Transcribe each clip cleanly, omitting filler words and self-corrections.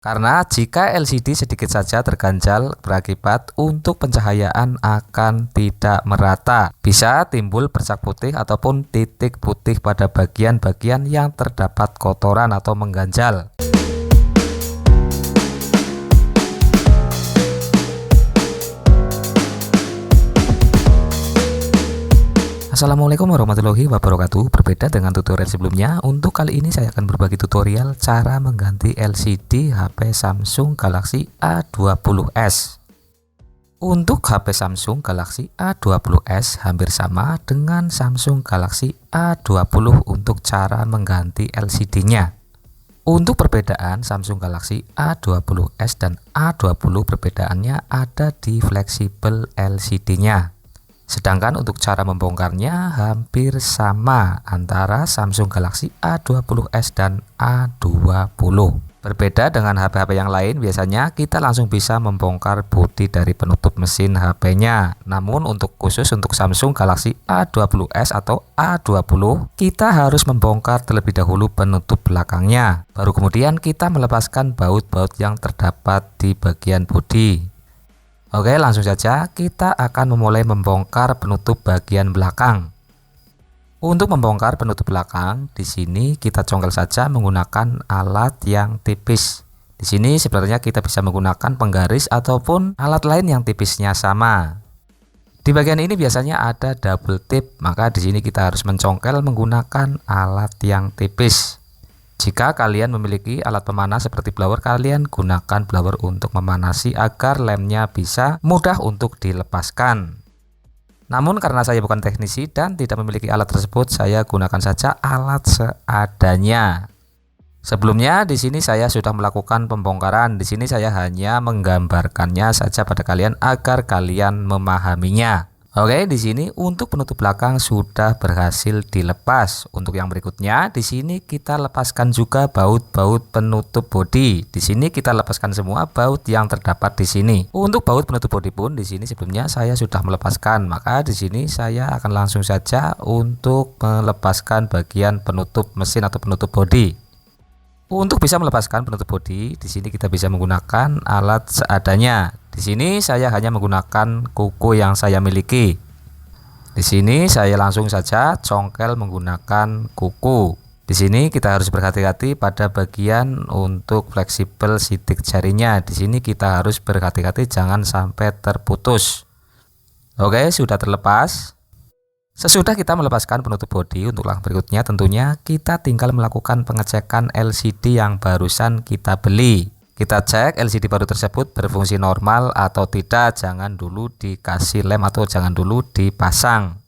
Karena jika LCD sedikit saja terganjal berakibat untuk pencahayaan akan tidak merata. Bisa timbul bercak putih ataupun titik putih pada bagian-bagian yang terdapat kotoran atau mengganjal. Assalamualaikum warahmatullahi wabarakatuh. Berbeda dengan tutorial sebelumnya, untuk kali ini saya akan berbagi tutorial cara mengganti LCD HP Samsung Galaxy A20s. Untuk HP Samsung Galaxy A20s hampir sama dengan Samsung Galaxy A20 untuk cara mengganti LCD-nya. Untuk perbedaan Samsung Galaxy A20s dan A20, perbedaannya ada di fleksibel LCD-nya. Sedangkan untuk cara membongkarnya hampir sama antara Samsung Galaxy A20s dan A20. Berbeda dengan HP-HP yang lain, biasanya kita langsung bisa membongkar bodi dari penutup mesin HP-nya. Namun khusus untuk Samsung Galaxy A20s atau A20, kita harus membongkar terlebih dahulu penutup belakangnya. Baru kemudian kita melepaskan baut-baut yang terdapat di bagian bodi. Oke, langsung saja kita akan memulai membongkar penutup bagian belakang. Untuk membongkar penutup belakang, di sini kita congkel saja menggunakan alat yang tipis. Di sini sebenarnya kita bisa menggunakan penggaris ataupun alat lain yang tipisnya sama. Di bagian ini biasanya ada double tip, maka di sini kita harus mencongkel menggunakan alat yang tipis. Jika kalian memiliki alat pemanas seperti blower, kalian gunakan blower untuk memanasi agar lemnya bisa mudah untuk dilepaskan. Namun karena saya bukan teknisi dan tidak memiliki alat tersebut, saya gunakan saja alat seadanya. Sebelumnya di sini saya sudah melakukan pembongkaran. Di sini saya hanya menggambarkannya saja pada kalian agar kalian memahaminya. Oke, di sini untuk penutup belakang sudah berhasil dilepas. Untuk yang berikutnya, di sini kita lepaskan juga baut-baut penutup bodi. Di sini kita lepaskan semua baut yang terdapat di sini. Untuk baut penutup bodi pun di sini sebelumnya saya sudah melepaskan. Maka di sini saya akan langsung saja untuk melepaskan bagian penutup mesin atau penutup bodi. Untuk bisa melepaskan penutup bodi, di sini kita bisa menggunakan alat seadanya. Di sini saya hanya menggunakan kuku yang saya miliki. Di sini saya langsung saja congkel menggunakan kuku. Di sini kita harus berhati-hati pada bagian untuk fleksibel sidik jarinya. Di sini kita harus berhati-hati jangan sampai terputus. Oke, sudah terlepas. Sesudah kita melepaskan penutup bodi, untuk langkah berikutnya tentunya kita tinggal melakukan pengecekan LCD yang barusan kita beli. Kita cek LCD baru tersebut berfungsi normal atau tidak, jangan dulu dikasih lem atau jangan dulu dipasang.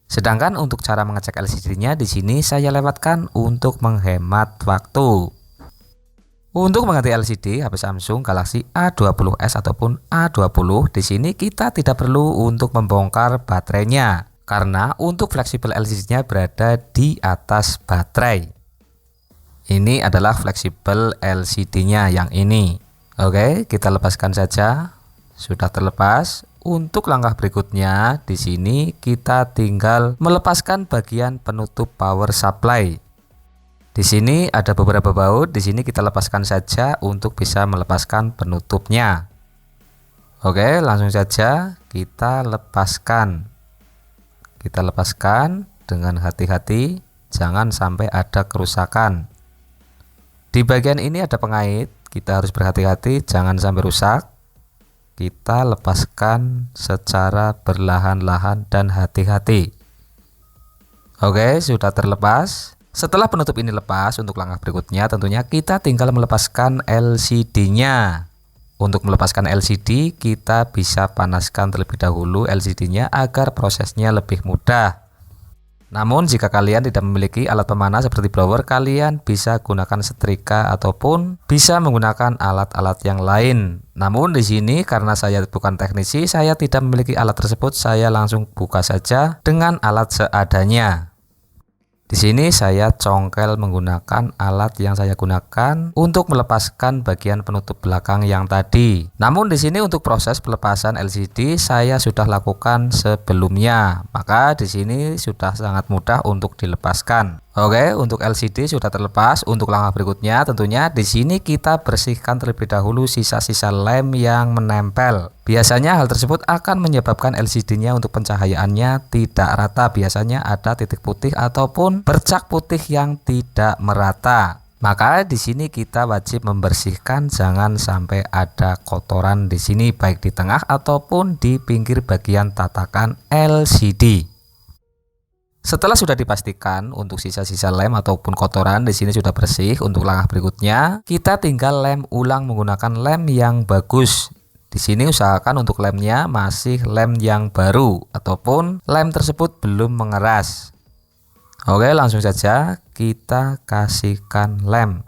Sedangkan untuk cara mengecek LCD-nya di sini saya lewatkan untuk menghemat waktu. Untuk mengganti LCD HP Samsung Galaxy A20s ataupun A20, di sini kita tidak perlu untuk membongkar baterainya karena untuk fleksibel LCD-nya berada di atas baterai. Ini adalah fleksibel LCD-nya yang ini. Oke, kita lepaskan saja. Sudah terlepas. Untuk langkah berikutnya, di sini kita tinggal melepaskan bagian penutup power supply. Di sini ada beberapa baut. Di sini kita lepaskan saja untuk bisa melepaskan penutupnya. Oke, langsung saja kita lepaskan. Kita lepaskan dengan hati-hati, jangan sampai ada kerusakan. Di bagian ini ada pengait, kita harus berhati-hati jangan sampai rusak. Kita lepaskan secara perlahan-lahan dan hati-hati. Oke, sudah terlepas. Setelah penutup ini lepas, untuk langkah berikutnya tentunya kita tinggal melepaskan LCD-nya. Untuk melepaskan LCD, kita bisa panaskan terlebih dahulu LCD-nya agar prosesnya lebih mudah. Namun jika kalian tidak memiliki alat pemanas seperti blower, kalian bisa gunakan setrika ataupun bisa menggunakan alat-alat yang lain. Namun di sini karena saya bukan teknisi, saya tidak memiliki alat tersebut, saya langsung buka saja dengan alat seadanya. Di sini saya congkel menggunakan alat yang saya gunakan untuk melepaskan bagian penutup belakang yang tadi. Namun di sini untuk proses pelepasan LCD saya sudah lakukan sebelumnya, maka di sini sudah sangat mudah untuk dilepaskan. Oke, untuk LCD sudah terlepas. Untuk langkah berikutnya tentunya di sini kita bersihkan terlebih dahulu sisa-sisa lem yang menempel. Biasanya hal tersebut akan menyebabkan LCD-nya untuk pencahayaannya tidak rata. Biasanya ada titik putih ataupun bercak putih yang tidak merata. Maka di sini kita wajib membersihkan, jangan sampai ada kotoran di sini baik di tengah ataupun di pinggir bagian tatakan LCD. Setelah sudah dipastikan untuk sisa-sisa lem ataupun kotoran di sini sudah bersih, untuk langkah berikutnya kita tinggal lem ulang menggunakan lem yang bagus. Di sini usahakan untuk lemnya masih lem yang baru ataupun lem tersebut belum mengeras. Oke, langsung saja kita kasihkan lem.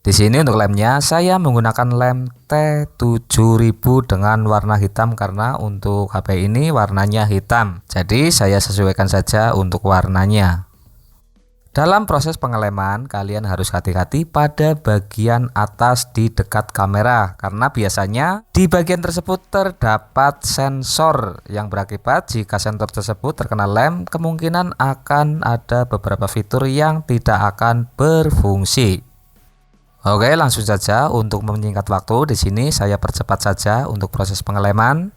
Di sini untuk lemnya saya menggunakan lem T7000 dengan warna hitam karena untuk HP ini warnanya hitam. Jadi saya sesuaikan saja untuk warnanya. Dalam proses pengeleman kalian harus hati-hati pada bagian atas di dekat kamera karena biasanya di bagian tersebut terdapat sensor yang berakibat jika sensor tersebut terkena lem kemungkinan akan ada beberapa fitur yang tidak akan berfungsi. Oke, langsung saja untuk menyingkat waktu di sini saya percepat saja untuk proses pengeleman.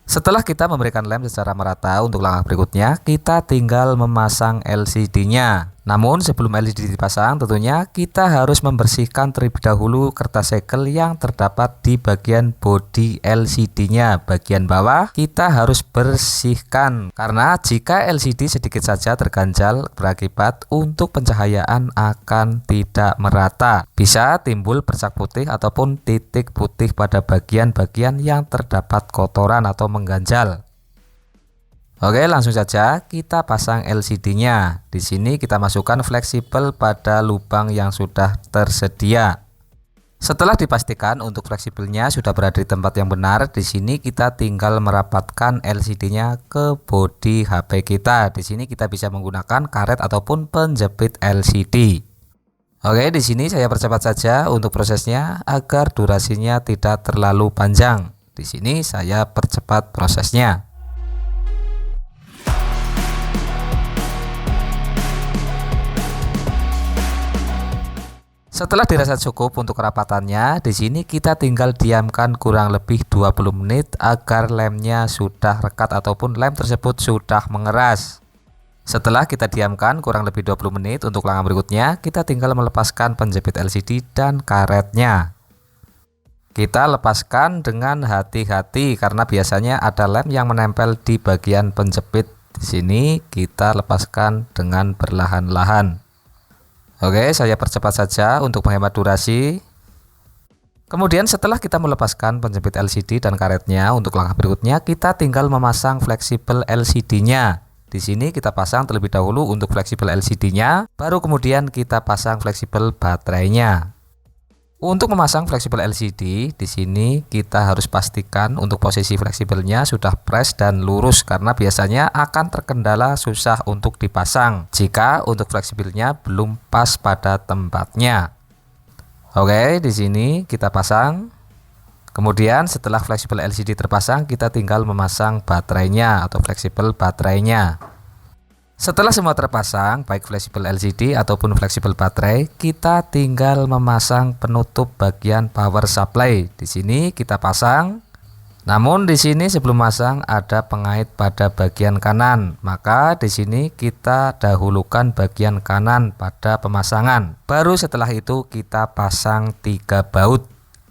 Setelah kita memberikan lem secara merata, untuk langkah berikutnya kita tinggal memasang LCD-nya. Namun sebelum LCD dipasang tentunya kita harus membersihkan terlebih dahulu kertas segel yang terdapat di bagian bodi LCD-nya. Bagian bawah kita harus bersihkan karena jika LCD sedikit saja terganjal berakibat untuk pencahayaan akan tidak merata. Bisa timbul bercak putih ataupun titik putih pada bagian-bagian yang terdapat kotoran atau mengganjal. Oke, langsung saja kita pasang LCD-nya. Di sini kita masukkan fleksibel pada lubang yang sudah tersedia. Setelah dipastikan untuk fleksibelnya sudah berada di tempat yang benar, di sini kita tinggal merapatkan LCD-nya ke bodi HP kita. Di sini kita bisa menggunakan karet ataupun penjepit LCD. Oke, di sini saya percepat saja untuk prosesnya agar durasinya tidak terlalu panjang. Di sini saya percepat prosesnya. Setelah dirasa cukup untuk kerapatannya, di sini kita tinggal diamkan kurang lebih 20 menit agar lemnya sudah rekat ataupun lem tersebut sudah mengeras. Setelah kita diamkan kurang lebih 20 menit, untuk langkah berikutnya kita tinggal melepaskan penjepit LCD dan karetnya. Kita lepaskan dengan hati-hati karena biasanya ada lem yang menempel di bagian penjepit. Di sini kita lepaskan dengan perlahan-lahan. Oke, saya percepat saja untuk menghemat durasi. Kemudian setelah kita melepaskan penjepit LCD dan karetnya, untuk langkah berikutnya kita tinggal memasang fleksibel LCD-nya. Di sini kita pasang terlebih dahulu untuk fleksibel LCD-nya, baru kemudian kita pasang fleksibel baterainya. Untuk memasang fleksibel LCD, di sini kita harus pastikan untuk posisi fleksibelnya sudah press dan lurus karena biasanya akan terkendala susah untuk dipasang jika untuk fleksibelnya belum pas pada tempatnya. Oke, di sini kita pasang. Kemudian setelah fleksibel LCD terpasang, kita tinggal memasang baterainya atau fleksibel baterainya. Setelah semua terpasang, baik fleksibel LCD ataupun fleksibel baterai, kita tinggal memasang penutup bagian power supply. Di sini kita pasang. Namun di sini sebelum pasang ada pengait pada bagian kanan. Maka di sini kita dahulukan bagian kanan pada pemasangan. Baru setelah itu kita pasang 3 baut.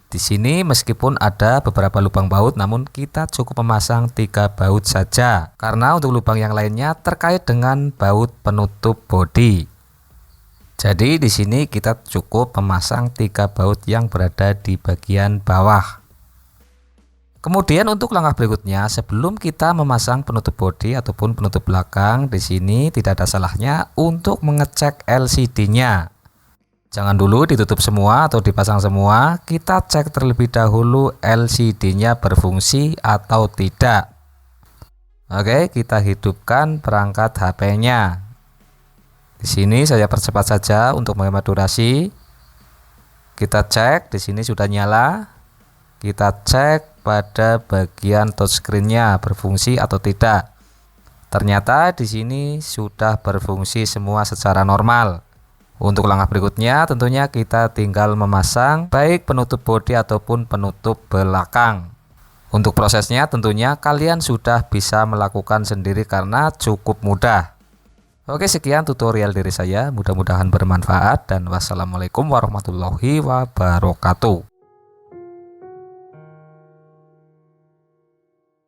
Di sini meskipun ada beberapa lubang baut, namun kita cukup memasang 3 baut saja karena untuk lubang yang lainnya terkait dengan baut penutup bodi. Jadi di sini kita cukup memasang 3 baut yang berada di bagian bawah. Kemudian untuk langkah berikutnya, sebelum kita memasang penutup bodi ataupun penutup belakang, di sini tidak ada salahnya untuk mengecek LCD-nya. Jangan dulu ditutup semua atau dipasang semua, kita cek terlebih dahulu LCD-nya berfungsi atau tidak. Oke, kita hidupkan perangkat HP-nya. Di sini saya percepat saja untuk menghemat durasi. Kita cek, di sini sudah nyala. Kita cek pada bagian touchscreen-nya berfungsi atau tidak. Ternyata di sini sudah berfungsi semua secara normal. Untuk langkah berikutnya tentunya kita tinggal memasang baik penutup bodi ataupun penutup belakang. Untuk prosesnya tentunya kalian sudah bisa melakukan sendiri karena cukup mudah. Oke, sekian tutorial dari saya, mudah-mudahan bermanfaat dan wassalamualaikum warahmatullahi wabarakatuh.